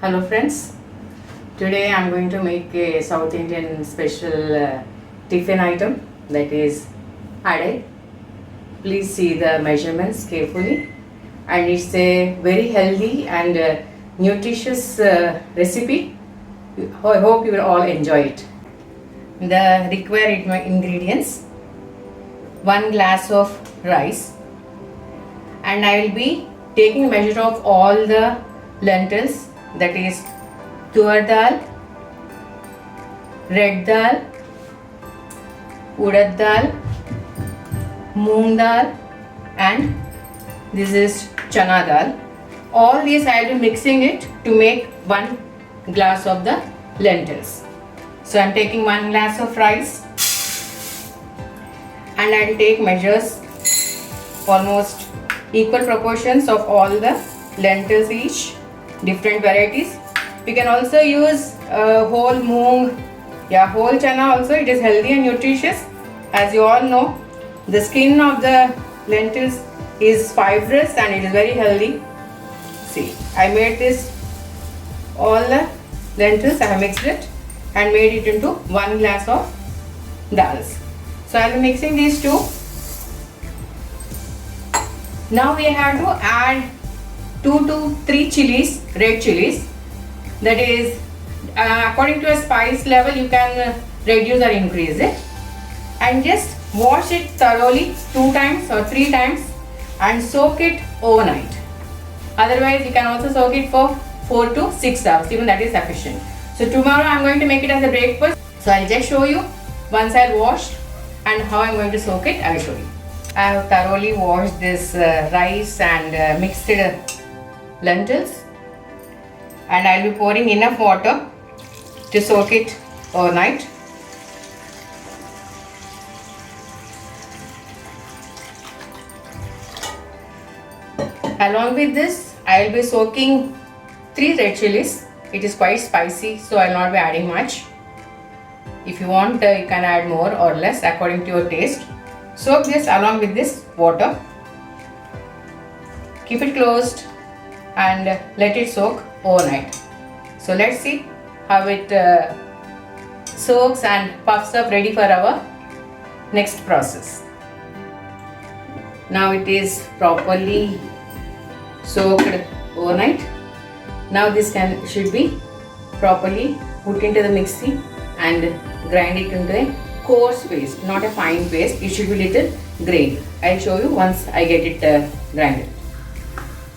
Hello friends, today I am going to make a South Indian special tiffin item, that is adai. Please see the measurements carefully, and it's a very healthy and nutritious recipe. I hope you will all enjoy it. The required ingredients: 1 glass of rice, and I will be taking measure of all the lentils, that is tur dal, red dal, urad dal, moong dal, and this is chana dal. All these I will be mixing it to make 1 glass of the lentils. So I am taking 1 glass of rice, and I will take measures almost equal proportions of all the lentils each, different varieties. You can also use whole moong, whole chana also. It is healthy and nutritious. As you all know, the skin of the lentils is fibrous and it is very healthy. See, I made this, all the lentils I have mixed it and made it into 1 glass of dals. So I am mixing these two. Now we have to add 2 to 3 chilies, red chilies. That is, according to a spice level, you can reduce or increase it. And just wash it thoroughly 2 times or 3 times and soak it overnight. Otherwise, you can also soak it for 4 to 6 hours. Even that is sufficient. So tomorrow I am going to make it as a breakfast. So I will just show you once I have washed and how I am going to soak it. I will show you. I have thoroughly washed this rice and mixed lentils, and I will be pouring enough water to soak it overnight. Along with this, I will be soaking 3 red chilies. It is quite spicy, so I will not be adding much. If you want, you can add more or less according to your taste. Soak this along with this water. Keep it closed and let it soak overnight. So let's see how it soaks and puffs up, ready for our next process. Now it is properly soaked overnight. Now this should be properly put into the mixie and grind it into a coarse paste, not a fine paste. It should be little grained. I'll show you once I get it grinded.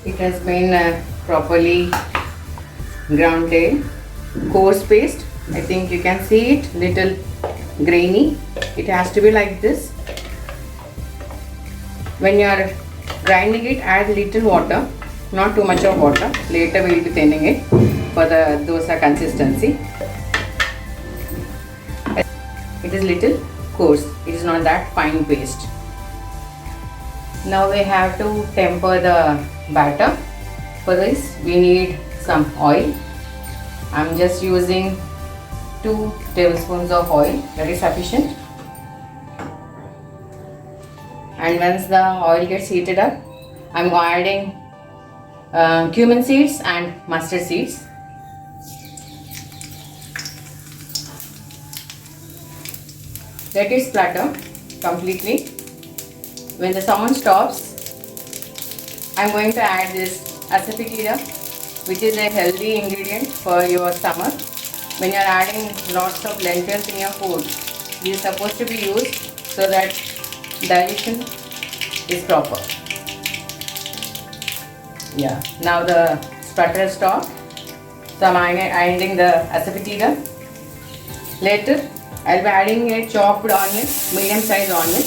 It has been properly ground a coarse paste. I think you can see it, little grainy. It has to be like this. When you are grinding it, add little water, not too much of water. Later we will be thinning it for the dosa consistency. It is little coarse. It is not that fine paste. Now we have to temper the batter. For this we need some oil. I am just using 2 tablespoons of oil. That is sufficient. And once the oil gets heated up, I am adding cumin seeds and mustard seeds. Let it splutter completely. When the sound stops, I am going to add this asafoetida, which is a healthy ingredient for your stomach. When you are adding lots of lentils in your food, this is supposed to be used so that digestion is proper. Now the splutter stopped. So I am adding the asafoetida. Later I will be adding a chopped onion, medium sized onion.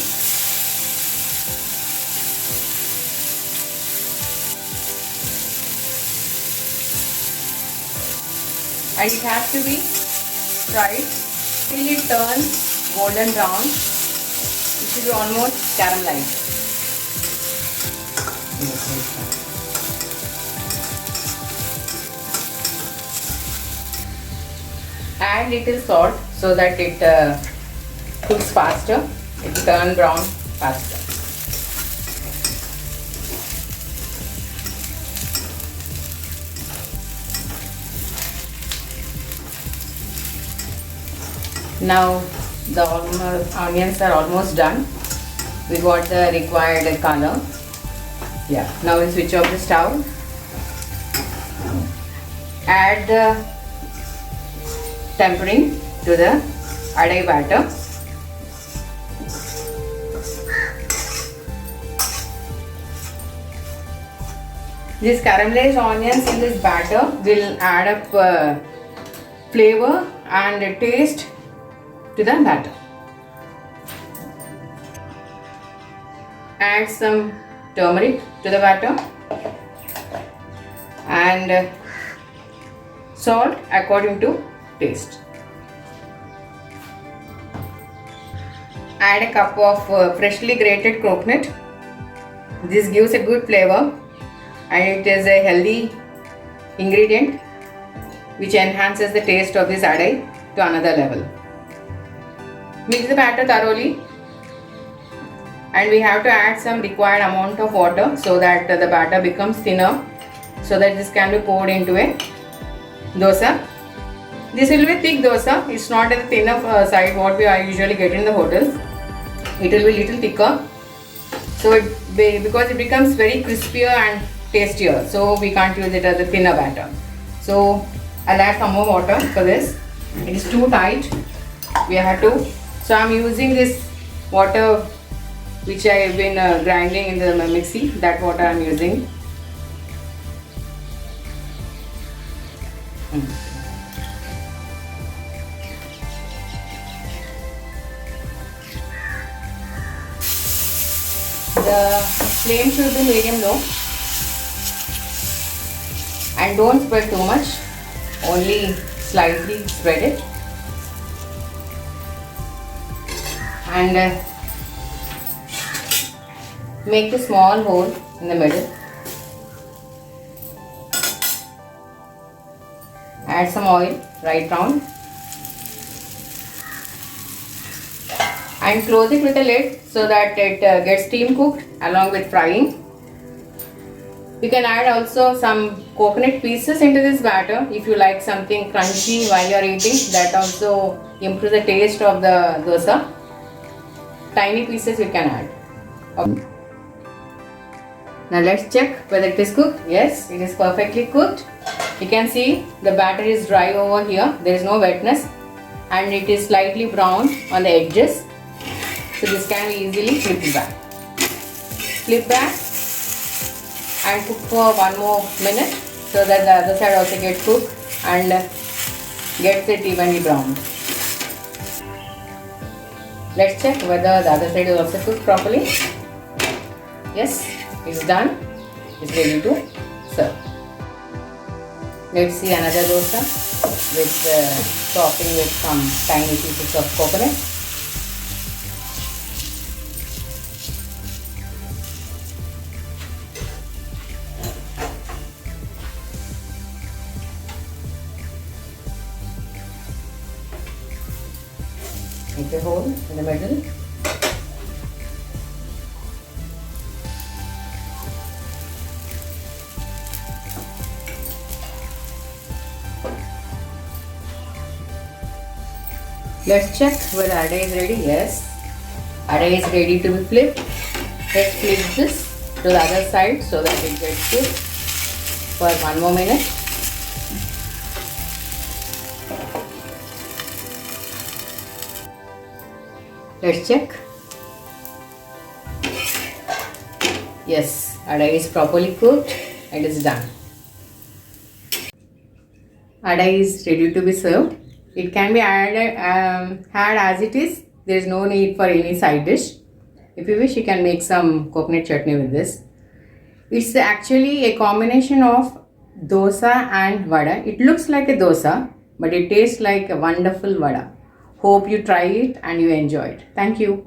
And it has to be fried till it turns golden brown. It should be almost caramelized. Add little salt so that it cooks faster. It will turn brown faster. Now the onions are almost done. We got the required color. Yeah. Now we switch off the stove. Add the tempering to the adai batter. These caramelized onions in this batter will add up flavor and taste to the batter. Add some turmeric to the batter and salt according to taste. Add a cup of freshly grated coconut. This gives a good flavor and it is a healthy ingredient which enhances the taste of this adai to another level. Mix the batter thoroughly and we have to add some required amount of water so that the batter becomes thinner, so that this can be poured into a dosa. This will be a thick dosa. It's not at the thinner side what we usually get in the hotels. It will be little thicker. So because it becomes very crispier and tastier, so we can't use it as a thinner batter. So I'll add some more water for this. It is too tight. We have to. So I'm using this water which I have been grinding in the mixie. That water I'm using. The flame should be medium low and don't spread too much, only slightly spread it and make a small hole in the middle. Add some oil right round and close it with a lid so that it gets steam cooked along with frying. You can add also some coconut pieces into this batter if you like something crunchy while you are eating. That also improves the taste of the dosa. Tiny pieces you can add. Okay. Now let's check whether it is cooked. Yes, it is perfectly cooked. You can see the batter is dry over here. There is no wetness and it is slightly brown on the edges. So this can be easily flipped back. Flip back and cook for one more minute so that the other side also gets cooked and gets it evenly browned. Let's check whether the other side is also cooked properly. Yes, it's done. It's ready to serve. Let's see another dosa with topping with some tiny pieces of coconut. Make a hole in the middle. Let's check whether adai is ready. Yes, adai is ready to be flipped. Let's flip this to the other side so that it gets cooked for one more minute. Let's check. Yes, adai is properly cooked. It is done. Adai is ready to be served. It can be added, had as it is. There is no need for any side dish. If you wish, you can make some coconut chutney with this. It's actually a combination of dosa and vada. It looks like a dosa, but it tastes like a wonderful vada. Hope you try it and you enjoy it. Thank you.